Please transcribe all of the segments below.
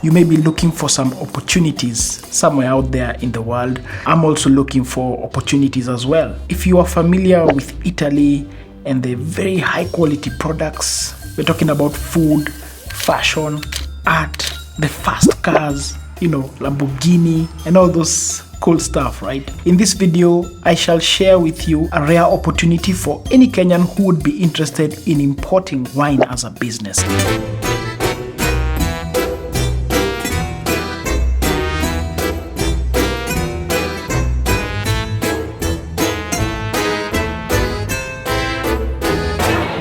you may be looking for some opportunities somewhere out there in the world. I'm also looking for opportunities as well. If you are familiar with Italy and the very high quality products, we're talking about food, fashion, art, the fast cars, Lamborghini and all those cool stuff, right? In this video, I shall share with you a rare opportunity for any Kenyan who would be interested in importing wine as a business.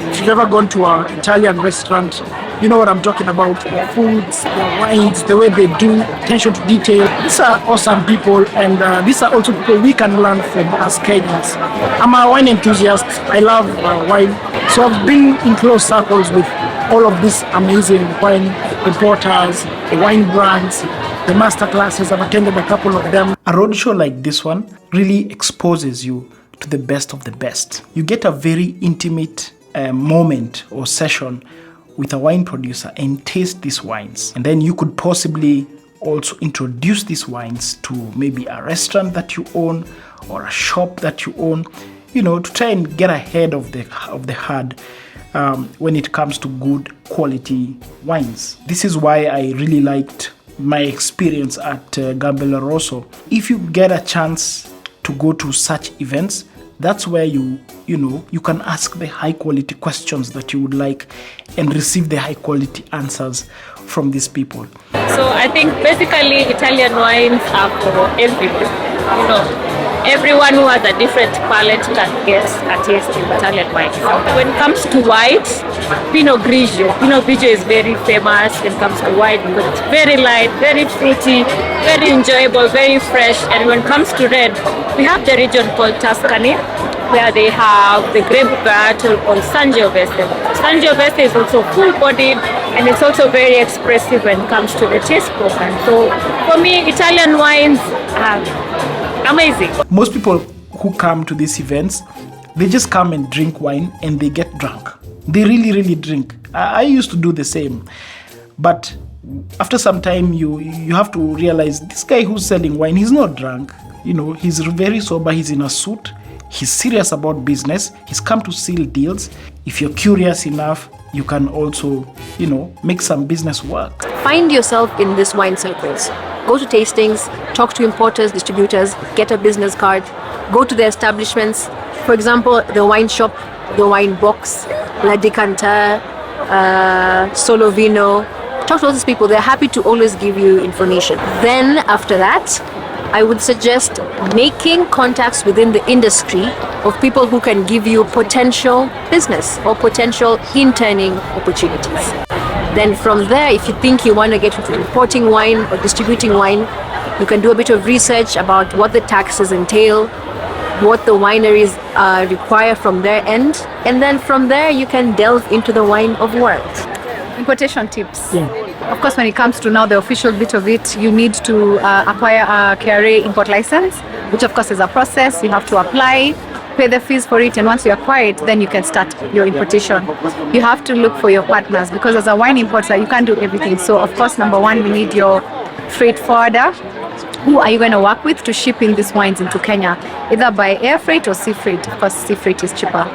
If you've ever gone to an Italian restaurant, you know what I'm talking about. Their foods, their wines, the way they do, attention to detail. These are awesome people, and these are also people we can learn from as Kenyans. I'm a wine enthusiast. I love wine. So I've been in close circles with all of these amazing wine importers, the wine brands, the master classes. I've attended a couple of them. A roadshow like this one really exposes you to the best of the best. You get a very intimate moment or session with a wine producer and taste these wines. And then you could possibly also introduce these wines to maybe a restaurant that you own or a shop that you own, to try and get ahead of the herd when it comes to good quality wines. This is why I really liked my experience at Gambella Rosso. If you get a chance to go to such events, that's where you can ask the high quality questions that you would like and receive the high quality answers from these people. So I think basically Italian wines are for everyone. Everyone who has a different palate can get a taste in Italian wine. When it comes to white, Pinot Grigio is very famous when it comes to white because it's very light, very fruity, very enjoyable, very fresh. And when it comes to red, we have the region called Tuscany, where they have the grape varietal called Sangiovese. Sangiovese is also full-bodied and it's also very expressive when it comes to the taste profile. So for me, Italian wines are amazing. Most people who come to these events, they just come and drink wine and they get drunk. They really, really drink. I used to do the same. But after some time, you have to realize this guy who's selling wine, he's not drunk. He's very sober, he's in a suit. He's serious about business. He's come to seal deals. If you're curious enough, you can also, make some business work. Find yourself in these wine circles. Go to tastings, talk to importers, distributors, get a business card, go to the establishments. For example, the wine shop, the wine box, La Decanter, Solo Vino. Talk to all these people. They're happy to always give you information. Then after that, I would suggest making contacts within the industry of people who can give you potential business or potential interning opportunities. Then from there, if you think you want to get into importing wine or distributing wine, you can do a bit of research about what the taxes entail, what the wineries require from their end, and then from there you can delve into the wine of world. Importation tips. Yeah. Of course, when it comes to now the official bit of it, you need to acquire a KRA import license, which of course is a process. You have to apply, pay the fees for it, and once you acquire it, then you can start your importation. You have to look for your partners because as a wine importer, you can't do everything. So of course, number one, we need your freight forwarder. Who are you going to work with to ship in these wines into Kenya, either by air freight or sea freight? Of course, sea freight is cheaper.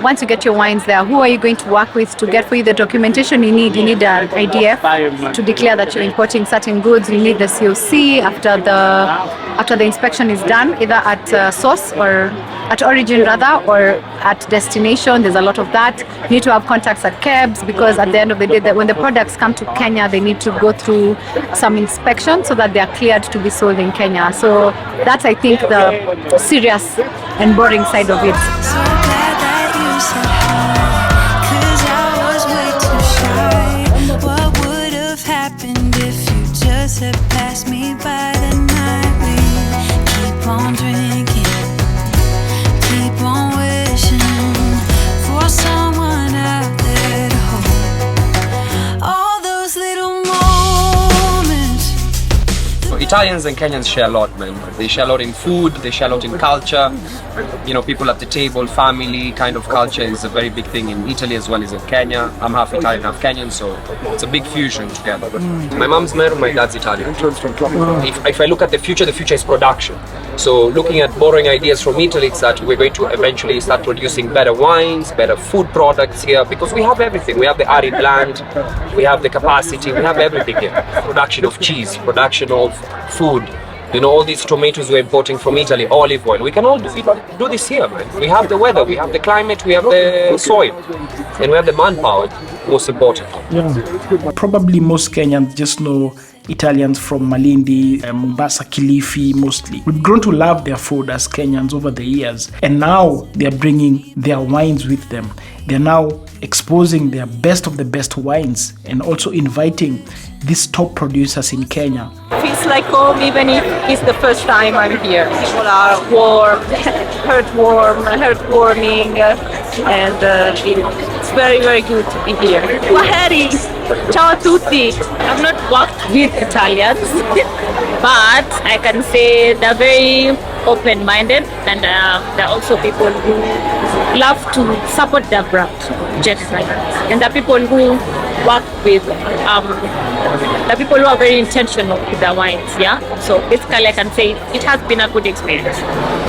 Once you get your wines there, who are you going to work with to get for you the documentation you need? You need an IDF to declare that you're importing certain goods. You need the COC after the inspection is done, either at source or at origin rather, or at destination. There's a lot of that. You need to have contacts at KEBS because at the end of the day, when the products come to Kenya, they need to go through some inspection so that they are cleared to be sold in Kenya. So that's, I think, the serious and boring side of it. Italians and Kenyans share a lot, man. They share a lot in food, they share a lot in culture. You know, people at the table, family kind of culture is a very big thing in Italy as well as in Kenya. I'm half Italian, half Kenyan, so it's a big fusion together. My mom's Meru, my dad's Italian. If I look at the future is production. So looking at borrowing ideas from Italy, it's that we're going to eventually start producing better wines, better food products here, because we have everything. We have the arid land, we have the capacity, we have everything here. Production of cheese, production of food. You know, all these tomatoes we're importing from Italy, olive oil. We can all do this here, man. We have the weather, we have the climate, we have the soil, and we have the manpower, most important. Yeah. Probably most Kenyans just know Italians from Malindi, Mombasa, Kilifi mostly. We've grown to love their food as Kenyans over the years, and now they're bringing their wines with them. They're now exposing their best of the best wines and also inviting these top producers in Kenya. Feels like home even if it's the first time I'm here. People are warm, heartwarming, and it's very, very good to be here. Kwaheri, ciao a tutti. I've not worked with Italians, but I can say they're very open-minded, and they're also people who love to support their brand, just like that. And the people who work with the people who are very intentional with their wines, yeah. So basically, I can say it has been a good experience.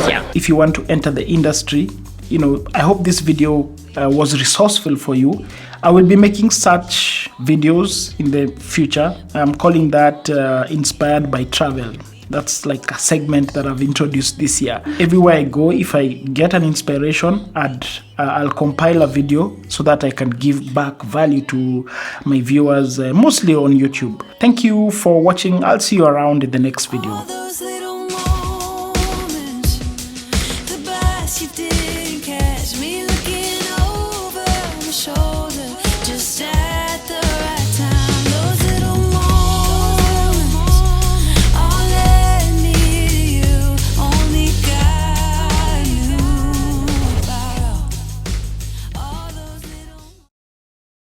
Yeah. If you want to enter the industry, you know, I hope this video was resourceful for you. I will be making such videos in the future. I'm calling that Inspired by Travel. That's like a segment that I've introduced this year. Everywhere I go, if I get an inspiration, I'll compile a video so that I can give back value to my viewers, mostly on YouTube. Thank you for watching. I'll see you around in the next video.